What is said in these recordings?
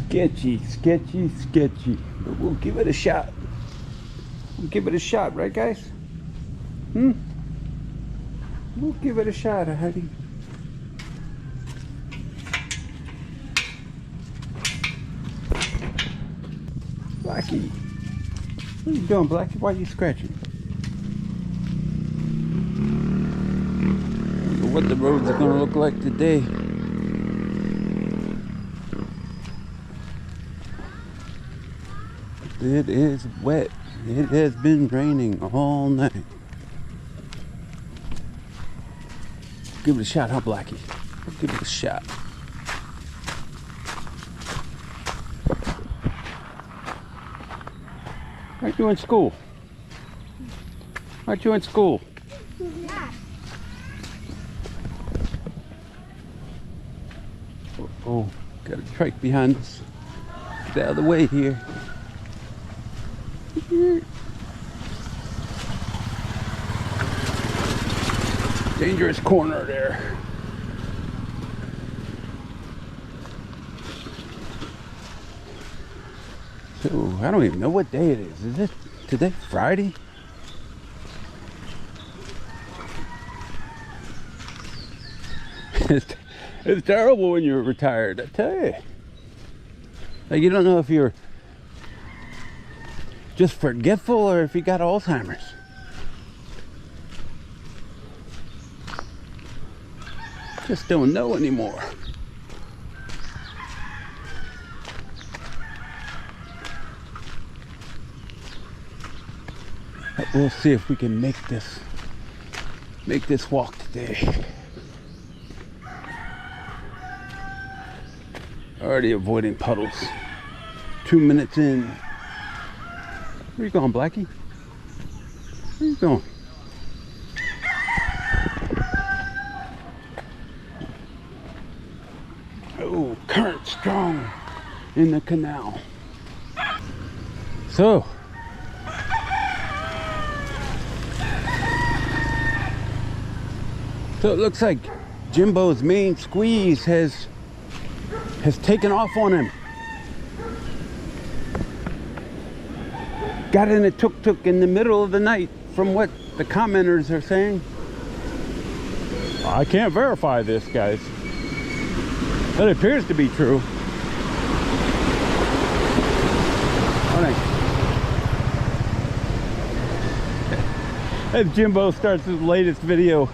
Sketchy, sketchy, sketchy. But we'll give it a shot. We'll give it a shot, right, guys? We'll give it a shot, Heidi. Blackie. What are you doing, Blackie? Why are you scratching? I wonder what the roads are going to look like today. It is wet. It has been raining all night. Give it a shot, huh, Blackie? Give it a shot. Aren't you in school? Aren't you in school? Yeah. Oh, got a trike behind us. Get out of the way here. Dangerous corner there. So, I don't even know what day it is. Is it today Friday? It's terrible when you're retired, I tell you. Like, you don't know if you're just forgetful or if you got Alzheimer's. Just don't know anymore. But we'll see if we can make this walk today. Already avoiding puddles. 2 minutes in. Where you going, Blackie? Where you going? Oh, current strong in the canal. So, it looks like Jimbo's main squeeze has taken off on him. Got in a tuk-tuk in the middle of the night, from what the commenters are saying. I can't verify this, guys, but it appears to be true. All right. As Jimbo starts his latest video,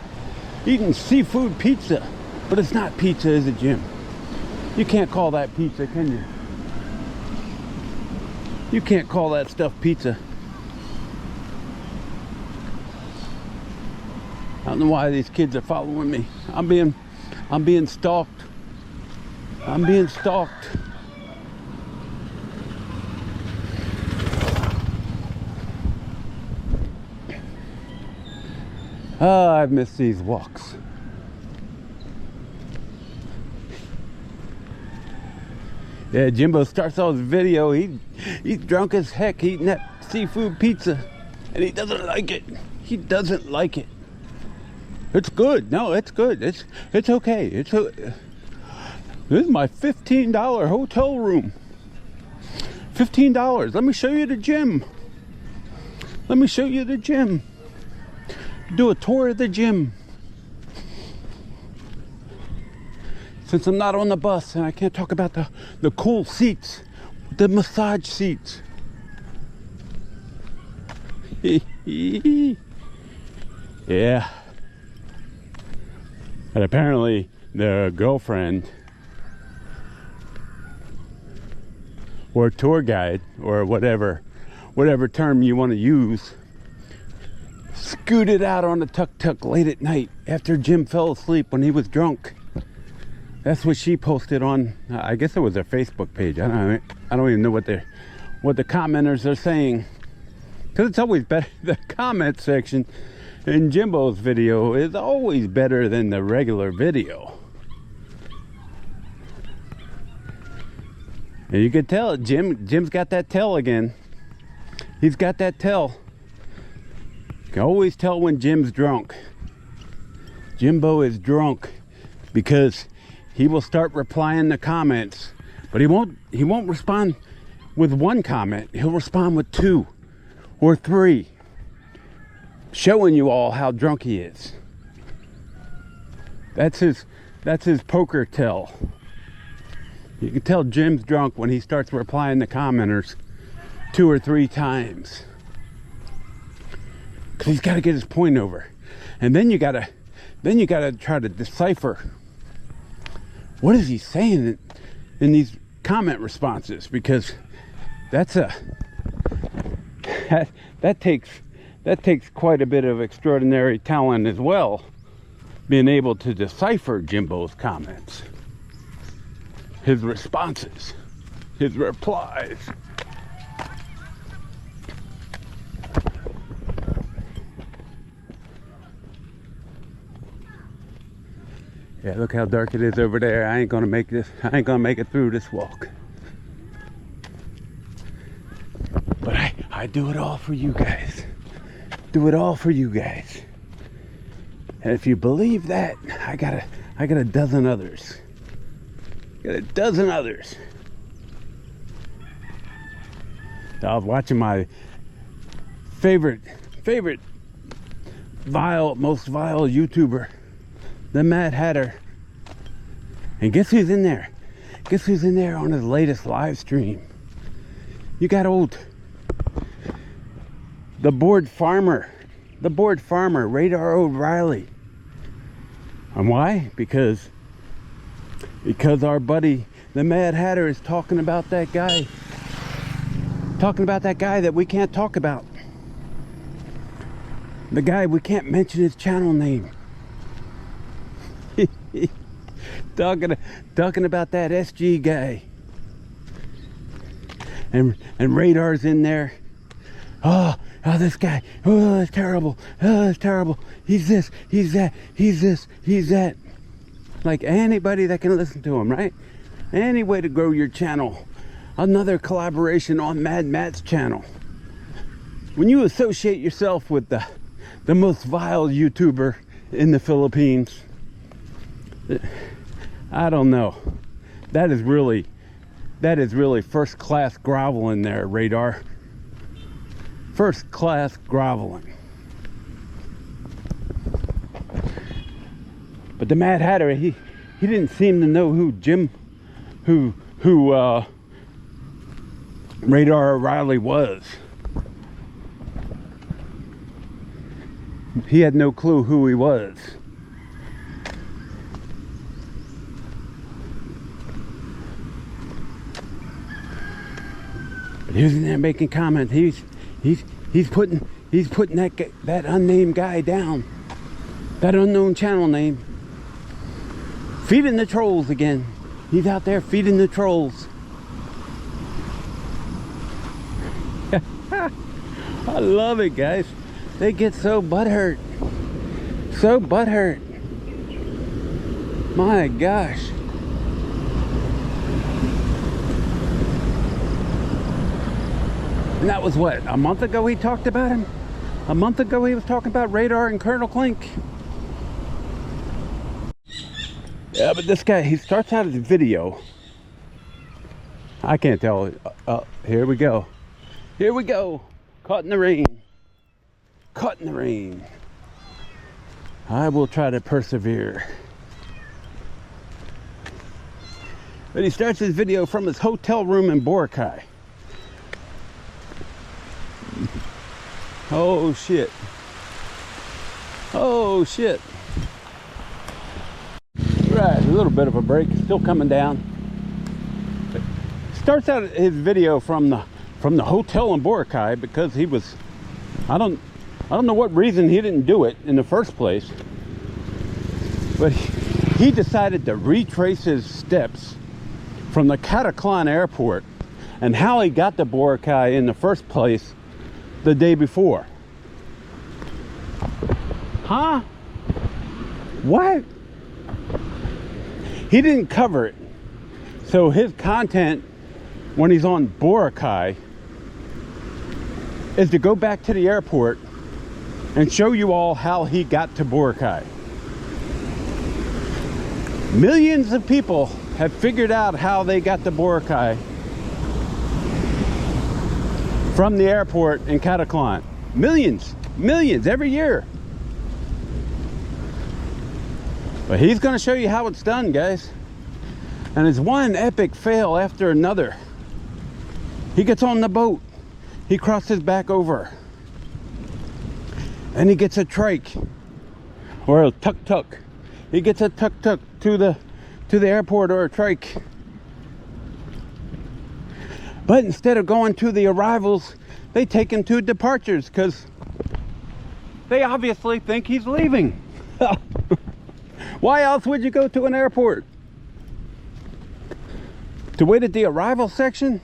eating seafood pizza, but it's not pizza, is it, Jim? You can't call that pizza, can you? You can't call that stuff pizza. I don't know why these kids are following me. I'm being stalked. I'm being stalked. Oh, I've missed these walks. Yeah, Jimbo starts off his video. He's drunk as heck eating that seafood pizza, and he doesn't like it. He doesn't like it. It's good. No, it's good. It's okay. This is my $15 hotel room. $15. Let me show you the gym. Let me show you the gym. Do a tour of the gym. Since I'm not on the bus and I can't talk about the cool seats, the massage seats. Yeah. And apparently the girlfriend or tour guide or whatever term you want to use scooted out on the tuk-tuk late at night after Jim fell asleep when he was drunk. That's what she posted on, I guess it was her Facebook page. I don't even know what the commenters are saying, because it's always better. The comment section in Jimbo's video is always better than the regular video. And you can tell Jim's got that tell again. He's got that tell. You can always tell when Jim's drunk. Jimbo is drunk because he will start replying to comments But he won't respond with one comment. He'll respond with 2 or 3, showing you all how drunk he is. That's his poker tell. You can tell Jim's drunk when he starts replying to commenters 2 or 3 times. Cause he's got to get his point over. And then you gotta try to decipher what is he saying in these comment responses, because that takes quite a bit of extraordinary talent as well, being able to decipher Jimbo's comments, his responses, his replies. Yeah, look how dark it is over there. I ain't gonna make it through this walk. But I do it all for you guys. Do it all for you guys. And if you believe that, I got a dozen others. Got a dozen others. I was watching my favorite most vile YouTuber, the Mad Hatter. And guess who's in there? Guess who's in there on his latest live stream? You got the bored farmer, Radar O'Reilly. And why? Because our buddy, the Mad Hatter, is talking about that guy that we can't talk about. The guy, we can't mention his channel name. talking about that SG guy. And Radar's in there. Oh, this guy. Oh, it's terrible. Oh, it's terrible. He's this, he's that, he's this, he's that. Like anybody that can listen to him, right? Any way to grow your channel. Another collaboration on Mad Matt's channel. When you associate yourself with the most vile YouTuber in the Philippines, I don't know. That is really first class groveling there, Radar. First class groveling. But the Mad Hatter, he didn't seem to know who Radar O'Reilly was. He had no clue who he was. But he was in there making comments. He's putting that unnamed guy down. That unknown channel name. Feeding the trolls again. He's out there feeding the trolls. I love it, guys. They get so butthurt. So butthurt. My gosh. And that was what, a month ago he talked about him? A month ago he was talking about Radar and Colonel Klink. Yeah, but this guy, he starts out his video. I can't tell. Here we go. Here we go. Caught in the rain. Caught in the rain. I will try to persevere. But he starts his video from his hotel room in Boracay. Oh shit. Oh shit. Right, a little bit of a break, still coming down. Starts out his video from the hotel in Boracay because he was, I don't know what reason he didn't do it in the first place, but he decided to retrace his steps from the Cataclan airport and how he got to Boracay in the first place the day before. Huh? What? He didn't cover it. So his content when he's on Boracay is to go back to the airport and show you all how he got to Boracay. Millions of people have figured out how they got the Boracay from the airport in Cataclan. Millions every year. But he's going to show you how it's done, guys. And it's one epic fail after another. He gets on the boat. He crosses back over. And he gets a trike. Or a tuk-tuk. He gets a tuk-tuk to the airport, or a trike. But instead of going to the arrivals, they take him to departures, because they obviously think he's leaving. Why else would you go to an airport? To wait at the arrival section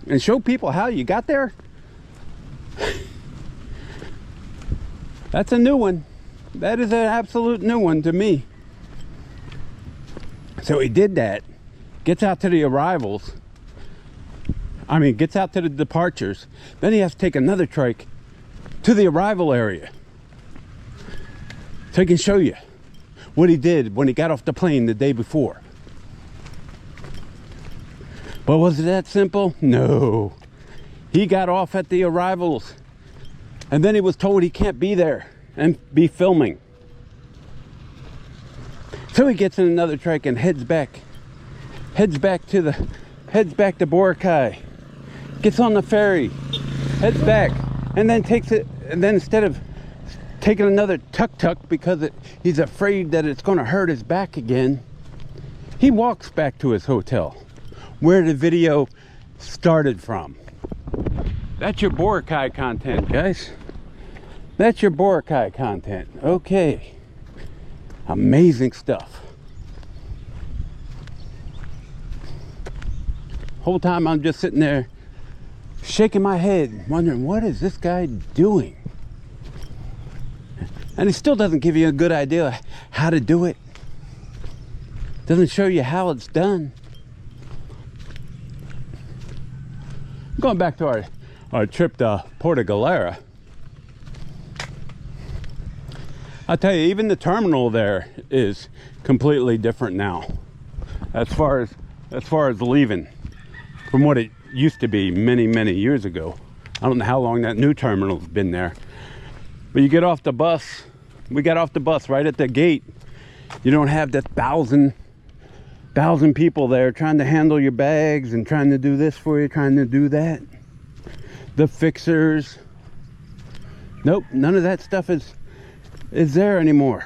and show people how you got there? That's a new one. That is an absolute new one to me. So he did that, gets out to the arrivals, gets out to the departures, then he has to take another trike to the arrival area. So he can show you what he did when he got off the plane the day before. But was it that simple? No. He got off at the arrivals, and then he was told he can't be there and be filming. So he gets in another trike and heads back to Boracay, gets on the ferry, heads back, and then takes it, and then instead of taking another tuk-tuk because he's afraid that it's going to hurt his back again, he walks back to his hotel where the video started from. That's your Boracay content, guys. That's your Boracay content. Okay. Amazing stuff. Whole time I'm just sitting there shaking my head, wondering, what is this guy doing? And he still doesn't give you a good idea how to do it. Doesn't show you how it's done. Going back to our trip to Puerto Galera, I'll tell you, even the terminal there is completely different now, as far as leaving from what it used to be many years ago. I don't know how long that new terminal's been there, but you get off the bus. We got off the bus right at the gate. You don't have the thousand people there trying to handle your bags and trying to do this for you, trying to do that. The fixers. Nope, none of that stuff is there anymore.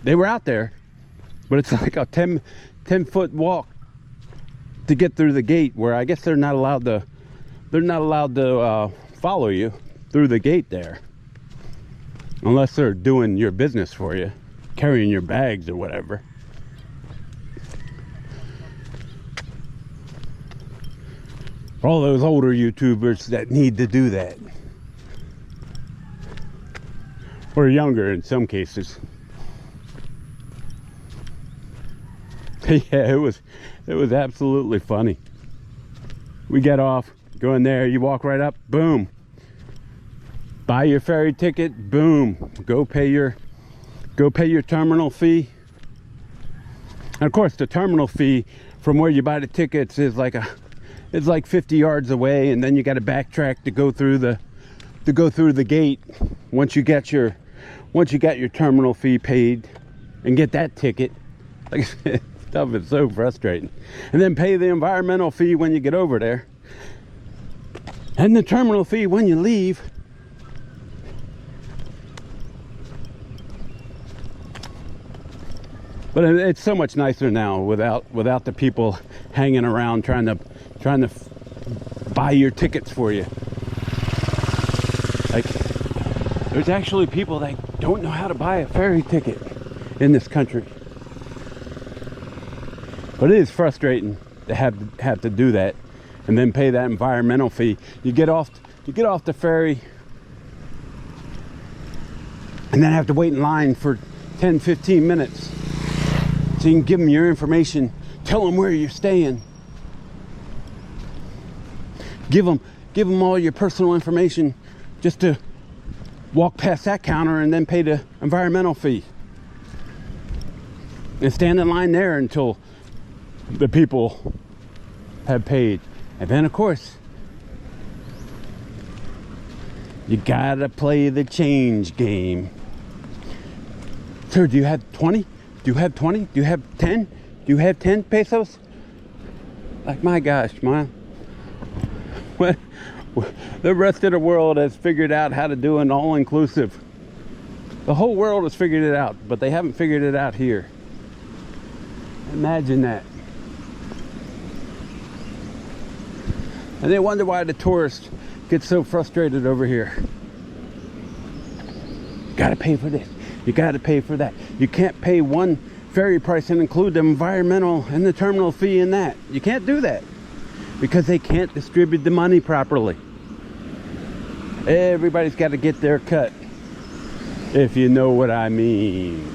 They were out there, but it's like a 10-foot walk to get through the gate, where I guess they're not allowed to follow you through the gate there, unless they're doing your business for you, carrying your bags or whatever. For all those older YouTubers that need to do that, or younger in some cases. Yeah, it was absolutely funny. We get off, go in there, you walk right up, boom, buy your ferry ticket, boom, go pay your terminal fee. And of course, the terminal fee from where you buy the tickets is like 50 yards away, and then you got to backtrack to go through the gate once you got your terminal fee paid and get that ticket. Like, stuff is so frustrating. And then pay the environmental fee when you get over there, and the terminal fee when you leave. But it's so much nicer now without the people hanging around trying to buy your tickets for you. Like, there's actually people that don't know how to buy a ferry ticket in this country. But it is frustrating to have to do that and then pay that environmental fee. You get off the ferry and then have to wait in line for 10-15 minutes so you can give them your information, tell them where you're staying, give them all your personal information just to walk past that counter and then pay the environmental fee and stand in line there until the people have paid. And then of course, you gotta play the change game. Sir, do you have 20? Do you have 20? Do you have 10? Do you have 10 pesos? Like, my gosh, man. What? The rest of the world has figured out how to do an all-inclusive. The whole world has figured it out, but they haven't figured it out here. Imagine that. And they wonder why the tourists get so frustrated over here. You gotta pay for this. You gotta pay for that. You can't pay one ferry price and include the environmental and the terminal fee in that. You can't do that because they can't distribute the money properly. Everybody's got to get their cut, if you know what I mean.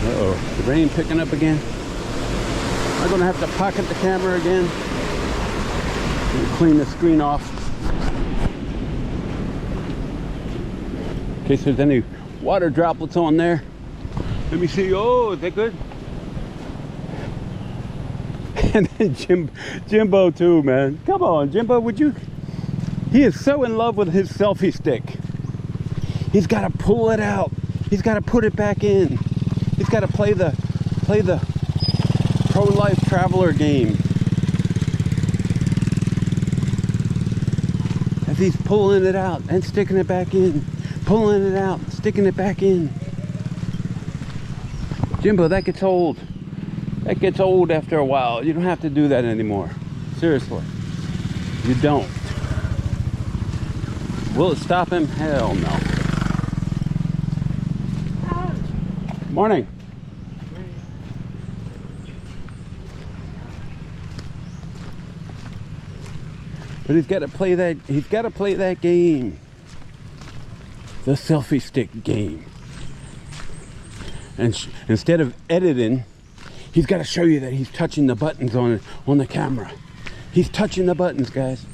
Uh-oh, the rain picking up again. I'm gonna have to pocket the camera again and clean the screen off in case there's any water droplets on there. Let me see. Oh, is that good? And then Jimbo too, man. Come on, Jimbo, would you? He is so in love with his selfie stick. He's got to pull it out. He's got to put it back in. He's got to play the pro-life traveler game. As he's pulling it out and sticking it back in. Pulling it out, sticking it back in. Jimbo, that gets old. That gets old after a while. You don't have to do that anymore. Seriously. You don't. Will it stop him? Hell no. Morning. But he's got to play that game. The selfie stick game. And instead of editing, he's got to show you that he's touching the buttons on the camera. He's touching the buttons, guys.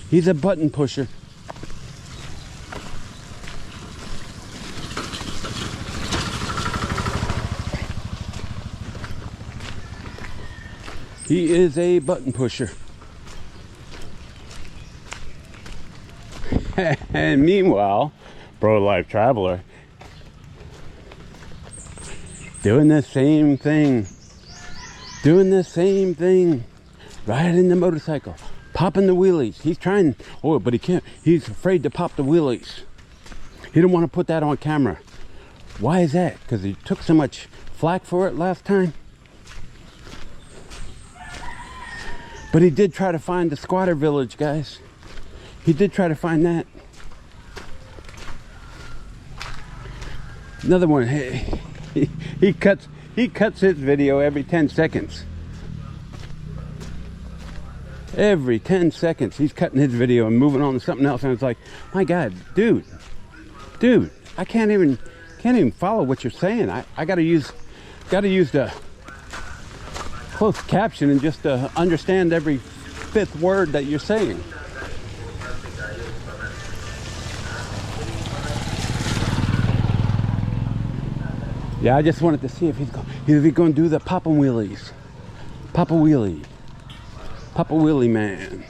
He's a button pusher. He is a button pusher. And meanwhile, pro-life traveler doing the same thing, riding the motorcycle, popping the wheelies. He's trying, oh, but he can't. He's afraid to pop the wheelies. He didn't want to put that on camera. Why is that? Because he took so much flack for it last time. But he did try to find the squatter village, guys. He did try to find that. Another one. He cuts his video every 10 seconds. Every 10 seconds he's cutting his video and moving on to something else, and it's like, my God, dude, I can't even follow what you're saying. I gotta use the closed caption and just understand every fifth word that you're saying. Yeah, I just wanted to see if he's going to do the Papa Wheelies. Papa Wheelie man.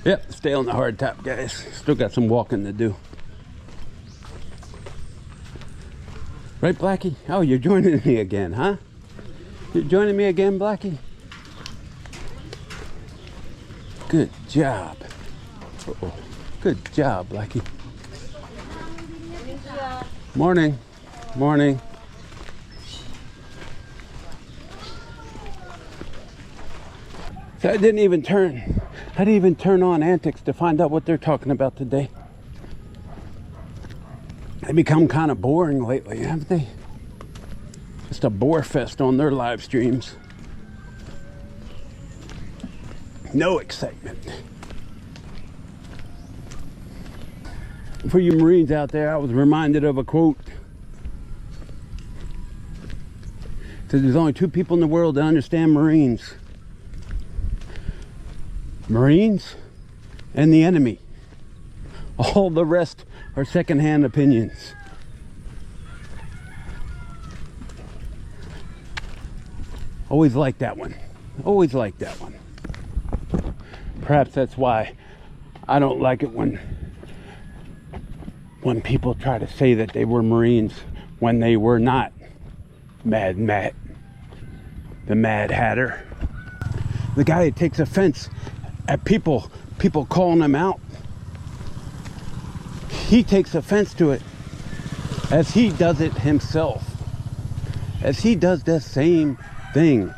Yep, stay on the hard top, guys. Still got some walking to do. Right, Blackie? Oh, you're joining me again, huh? You're joining me again, Blackie? Good job. Uh-oh. Good job, Blackie. Morning. Morning. So I didn't even turn on Antics to find out what they're talking about today. They become kind of boring lately, haven't they? Just a bore fest on their live streams. No excitement. For you Marines out there, I was reminded of a quote. It says there's only two people in the world that understand Marines. Marines and the enemy. All the rest are secondhand opinions. Always like that one. Always like that one. Perhaps that's why I don't like it when people try to say that they were Marines when they were not. Mad Matt, the Mad Hatter, the guy that takes offense at people calling him out. He takes offense to it as he does it himself, as he does the same thing.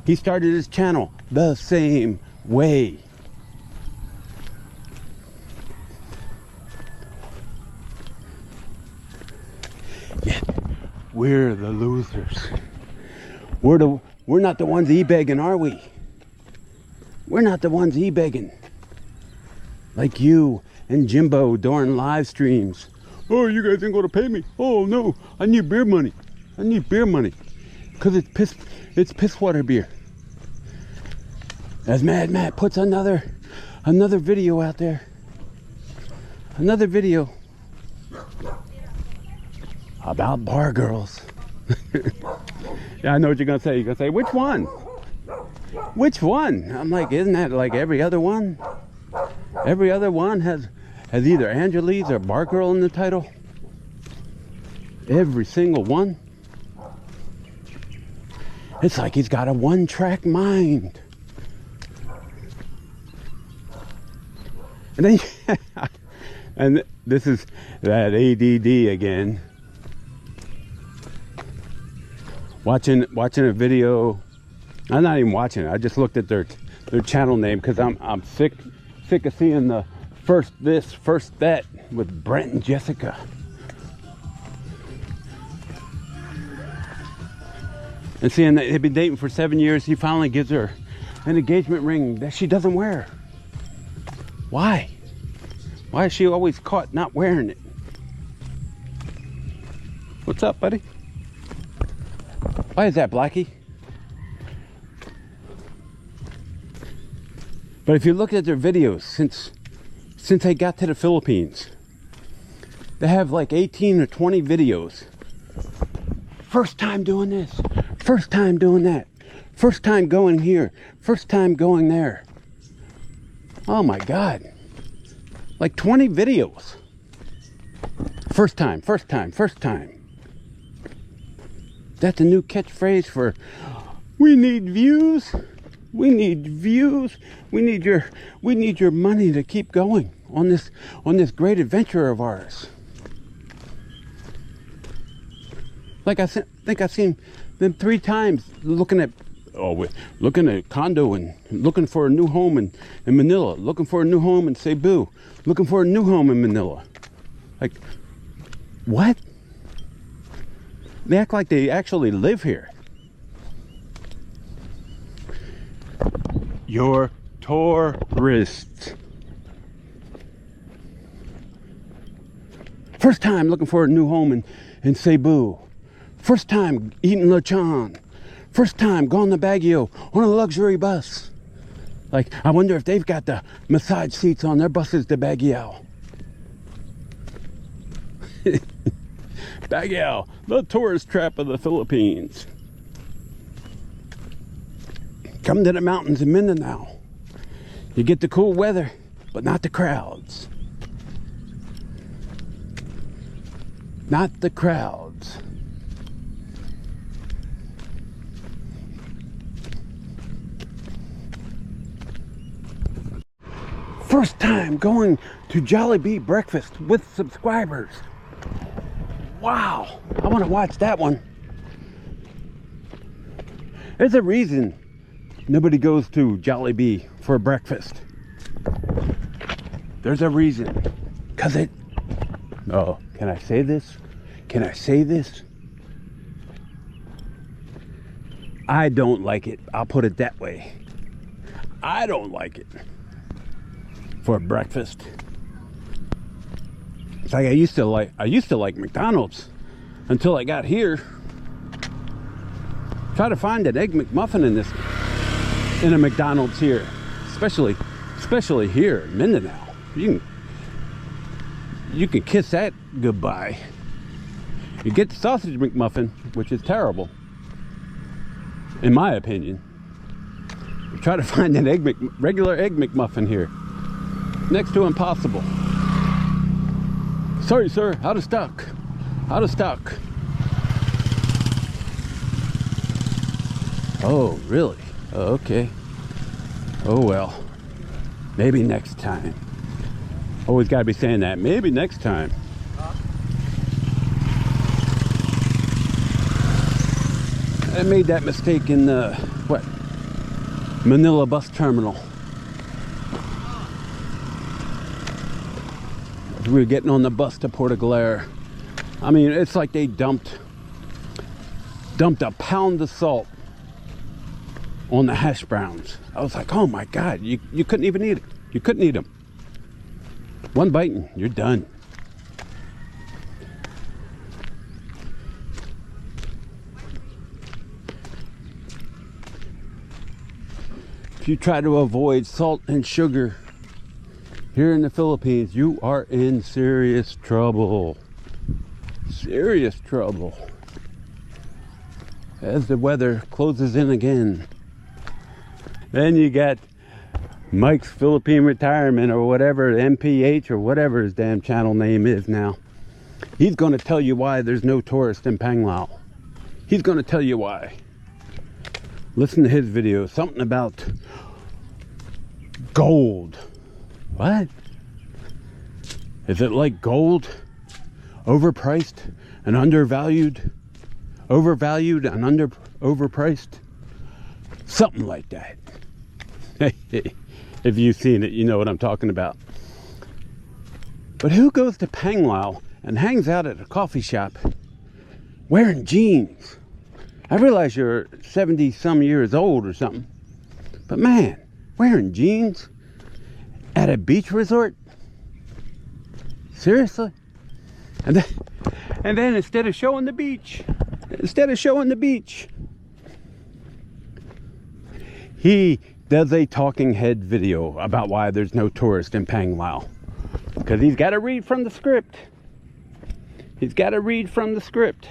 He started his channel the same way. Yet we're the losers. We're not the ones e-begging, are we? We're not the ones e-begging. Like you and Jimbo during live streams. Oh, you guys ain't gonna pay me. Oh no, I need beer money. I need beer money. Cause it's piss water beer. As Mad Matt puts another video out there. Another video about bar girls. Yeah, I know what you're gonna say. You're gonna say, which one? Which one? I'm like, isn't that like every other one? Every other one has either Angeles or bar girl in the title. Every single one. It's like he's got a one-track mind. And then, and this is that ADD again. Watching a video. I'm not even watching it. I just looked at their channel name because I'm sick of seeing the first this, first that with Brent and Jessica. And seeing that they've been dating for 7 years, he finally gives her an engagement ring that she doesn't wear. Why? Why is she always caught not wearing it? What's up, buddy? Why is that, Blackie? But if you look at their videos since they got to the Philippines, they have like 18 or 20 videos. First time doing this, first time doing that, first time going here, first time going there. Oh my God. Like 20 videos. First time, first time, first time. That's a new catchphrase for we need views. We need views. We need your money to keep going on this great adventure of ours. Like I think I've seen them 3 times looking at condo and looking for a new home in Manila, looking for a new home in Cebu, looking for a new home in Manila. Like, what? They act like they actually live here. You're tourists. First time looking for a new home in Cebu. First time eating lechon. First time going to Baguio on a luxury bus. Like, I wonder if they've got the massage seats on their buses to Baguio. Baguio, the tourist trap of the Philippines. Come to the mountains in Mindanao. You get the cool weather, but not the crowds. Not the crowds. First time going to Jollibee breakfast with subscribers. Wow, I want to watch that one. There's a reason nobody goes to Jollibee for breakfast. There's a reason. Oh, can I say this? Can I say this? I don't like it. I'll put it that way. I don't like it for breakfast. It's like I used to like McDonald's until I got here. Try to find an Egg McMuffin in a McDonald's here, especially here in Mindanao. You can kiss that goodbye. You get the sausage McMuffin, which is terrible, in my opinion. Try to find an regular Egg McMuffin here. Next to impossible. Sorry, sir, out of stock. Out of stock. Oh, really? Oh, okay. Oh, well. Maybe next time. Always gotta be saying that. Maybe next time. I made that mistake in the, Manila bus terminal. We were getting on the bus to Puerto Galera. I mean, it's like they dumped a pound of salt on the hash browns. I was like, oh my God, you couldn't even eat it. You couldn't eat them. One bite and you're done. If you try to avoid salt and sugar here in the Philippines, you are in serious trouble. Serious trouble. As the weather closes in again. Then you got Mike's Philippine Retirement or whatever, MPH or whatever his damn channel name is now. He's going to tell you why there's no tourist in Panglao. He's going to tell you why. Listen to his video. Something about gold. What? Is it like gold? Overpriced and undervalued? Overvalued and overpriced? Something like that. If you've seen it, you know what I'm talking about. But who goes to Panglao and hangs out at a coffee shop wearing jeans? I realize you're 70 some years old or something, but man, wearing jeans at a beach resort? Seriously? And then instead of showing the beach, he does a talking head video about why there's no tourist in Panglao. Because he's got to read from the script. He's got to read from the script.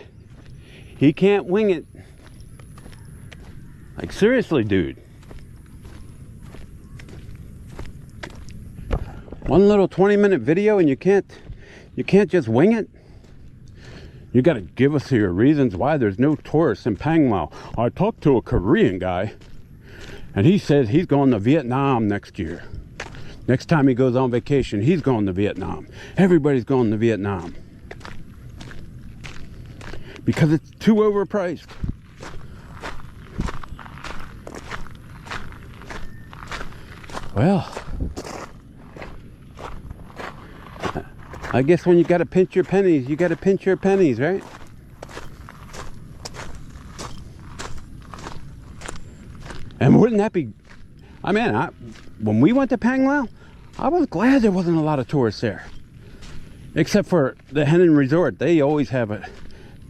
He can't wing it. Like, seriously, dude. One little 20-minute video and you can't just wing it? You got to give us your reasons why there's no tourists in Panglao. I talked to a Korean guy and he said he's going to Vietnam next year. Next time he goes on vacation, he's going to Vietnam. Everybody's going to Vietnam. Because it's too overpriced. Well, I guess when you got to pinch your pennies, you got to pinch your pennies, right? And wouldn't that be... I mean, when we went to Panglao, I was glad there wasn't a lot of tourists there. Except for the Henan Resort. They always have a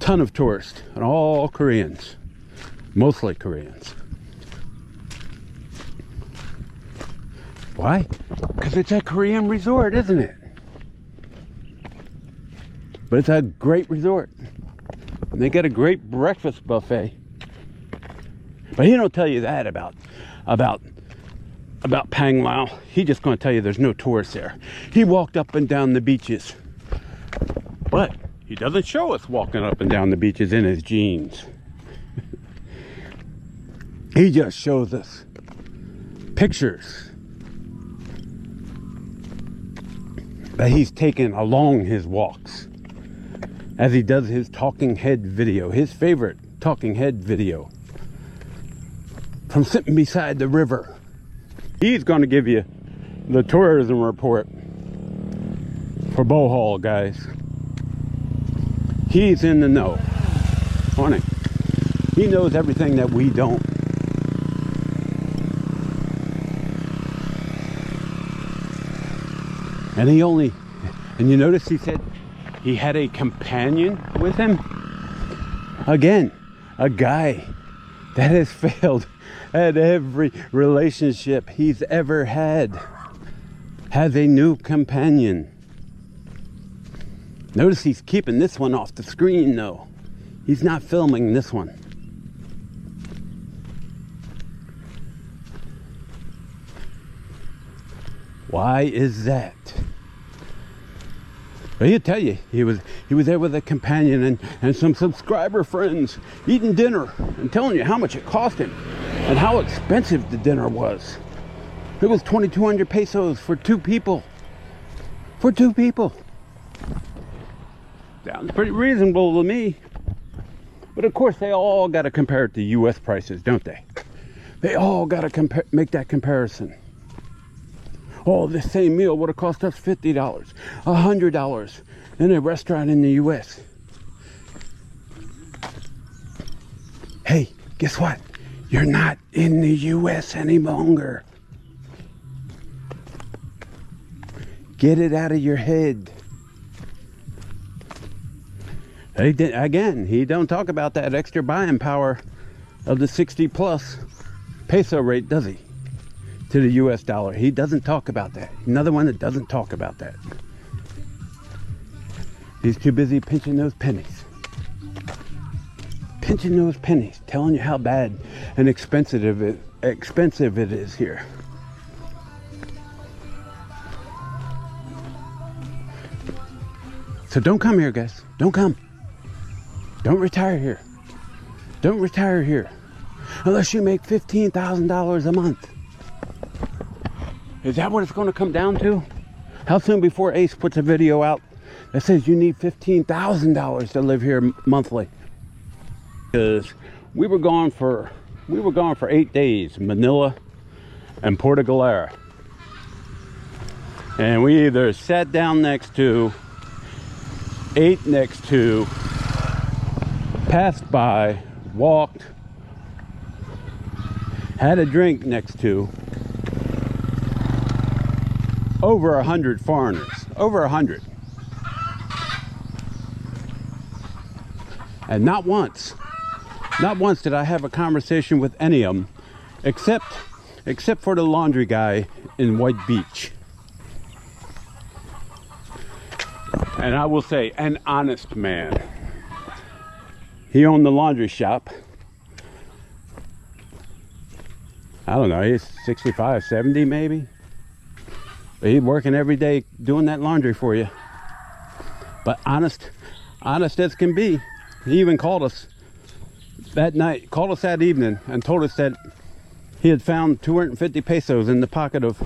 ton of tourists. And all Koreans. Mostly Koreans. Why? Because it's a Korean resort, isn't it? But it's a great resort. And they get a great breakfast buffet. But he don't tell you that about Panglao. He's just going to tell you there's no tourists there. He walked up and down the beaches. But he doesn't show us walking up and down the beaches in his jeans. He just shows us pictures that he's taken along his walks. As he does his talking head video, his favorite talking head video. From sitting beside the river. He's going to give you the tourism report for Bohol, guys. He's in the know. Funny. He knows everything that we don't. And and you notice he said he had a companion with him. Again, a guy that has failed at every relationship he's ever had has a new companion. Notice he's keeping this one off the screen though. He's not filming this one. Why is that? Well, he'll tell you he was there with a companion and some subscriber friends eating dinner and telling you how much it cost him and how expensive the dinner was. It was 2,200 pesos for two people. For two people. Sounds pretty reasonable to me. But of course they all got to compare it to US prices, don't they? They all got to make that comparison. Oh, this same meal would have cost us $50, $100 in a restaurant in the US. Hey, guess what? You're not in the US any longer. Get it out of your head. Again, he don't talk about that extra buying power of the 60 plus peso rate, does he? To the US dollar. He doesn't talk about that. Another one that doesn't talk about that. He's too busy pinching those pennies. Pinching those pennies, telling you how bad and expensive it is here. So don't come here, guys. Don't come. Don't retire here. Don't retire here unless you make $15,000 a month. Is that what it's going to come down to? How soon before Ace puts a video out that says you need $15,000 to live here monthly? Because we were gone for 8 days, Manila and Puerto Galera, and we either sat down next to, ate next to, passed by, walked, had a drink next to over 100 foreigners, over 100. And not once did I have a conversation with any of them, except for the laundry guy in White Beach. And I will say, an honest man. He owned the laundry shop. I don't know, he's 65, 70 maybe. But he's working every day doing that laundry for you. But honest as can be. He even called us that night, called us that evening and told us that he had found 250 pesos in the pocket of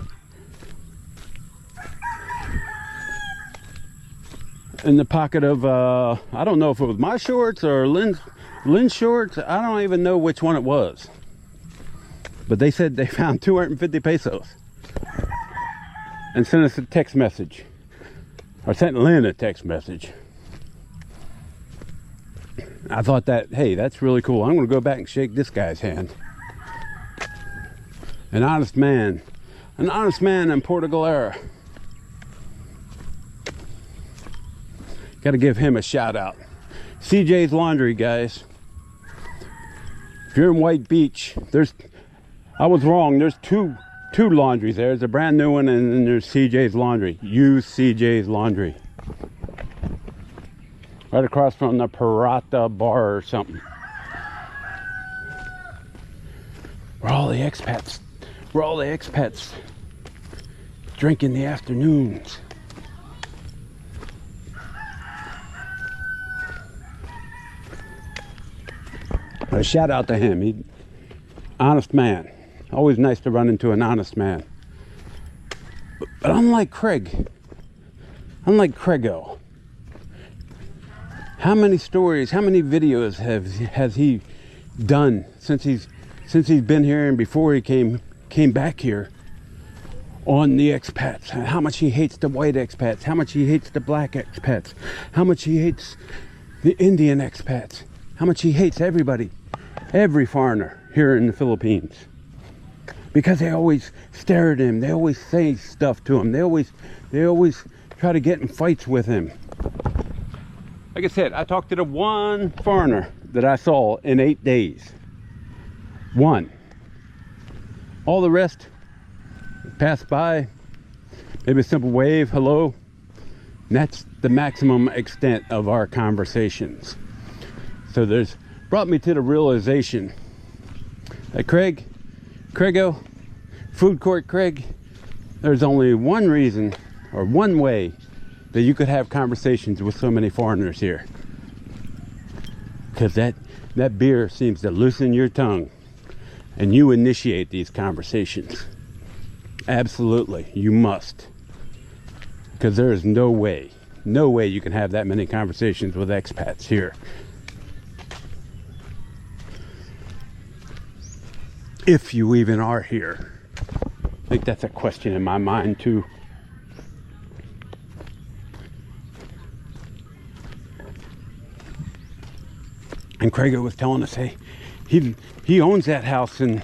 I don't know if it was my shorts or Lynn's shorts. I don't even know which one it was. But they said they found 250 pesos and sent us a text message, or sent Lynn a text message. I thought that, hey, that's really cool. I'm going to go back and shake this guy's hand. An honest man in Puerto Galera. Got to give him a shout out. CJ's Laundry, guys. If you're in White Beach, I was wrong. There's two laundries there. There's a brand new one, and then there's CJ's Laundry. Use CJ's Laundry. Right across from the Pirata Bar or something. Where all the expats drink in the afternoons. A shout out to him. Honest man. Always nice to run into an honest man. But unlike Craigo, how many stories, how many videos has he done since he's been here and before he came back here on the expats, and how much he hates the white expats, how much he hates the black expats, how much he hates the Indian expats, how much he hates everybody, every foreigner here in the Philippines. because they always stare at him. They always say stuff to him. They always try to get in fights with him. Like I said, I talked to the one foreigner that I saw in 8 days. One. All the rest passed by, maybe a simple wave, hello. And that's the maximum extent of our conversations. So there's brought me to the realization that Craigo, Food Court Craig, there's only one reason or one way that you could have conversations with so many foreigners here. Because that beer seems to loosen your tongue and you initiate these conversations. Absolutely, you must. Because there is no way you can have that many conversations with expats here. If you even are here. I think that's a question in my mind too. And Craigo was telling us, hey, he owns that house in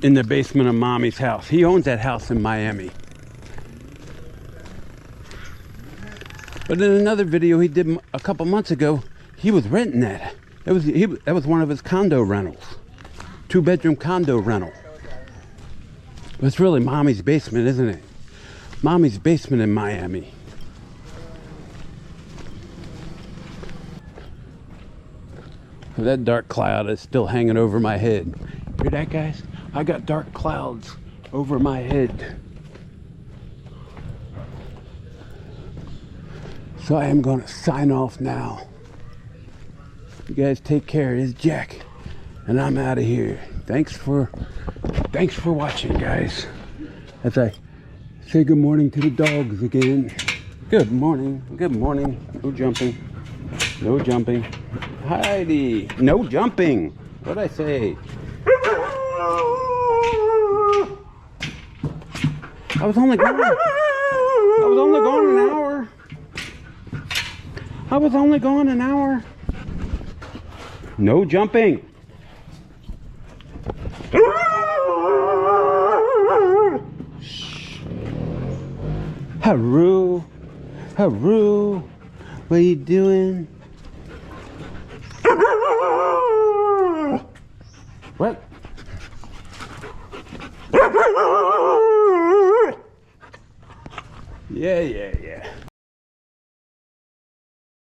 the basement of Mommy's house. He owns that house in Miami. But in another video he did a couple months ago, he was renting that. That was one of his condo rentals. 2-bedroom condo rental. But it's really Mommy's basement, isn't it? Mommy's basement in Miami. That dark cloud is still hanging over my head. Hear that, guys? I got dark clouds over my head. So I am going to sign off now. You guys take care. It's Jack, and I'm out of here. Thanks for watching, guys. As I say good morning to the dogs again. Good morning. Good morning. No jumping. No jumping. Heidi. No jumping. What'd I say? I was only gone an hour. I was only gone an hour. No jumping. Haru. Haru. What are you doing? What? Yeah.